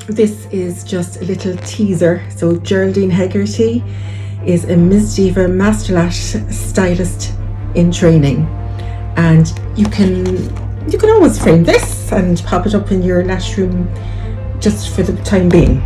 this is just a little teaser. So Geraldine Hegarty is a Ms.DIVA Master Lash stylist in training, and you can always frame this and pop it up in your lash room just for the time being.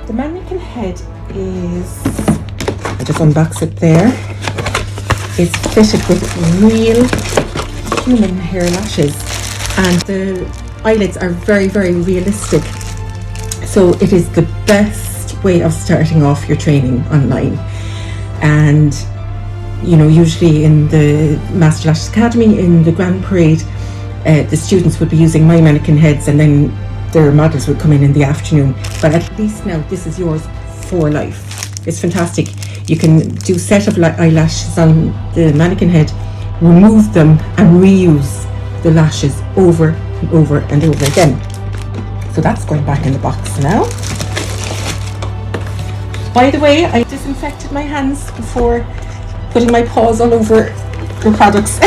The mannequin head is, I just unbox it there, is fitted with real human hair lashes, and the eyelids are very, very realistic. So it is the best way of starting off your training online. And you know, usually in the Master Lash Academy, in the Grand Parade, the students would be using my mannequin heads, and then their models would come in the afternoon. But at least now this is yours for life. It's fantastic. You can do set of eyelashes on the mannequin head, remove them and reuse the lashes over and over and over again. So that's going back in the box now. By the way, I disinfected my hands before putting my paws all over the products.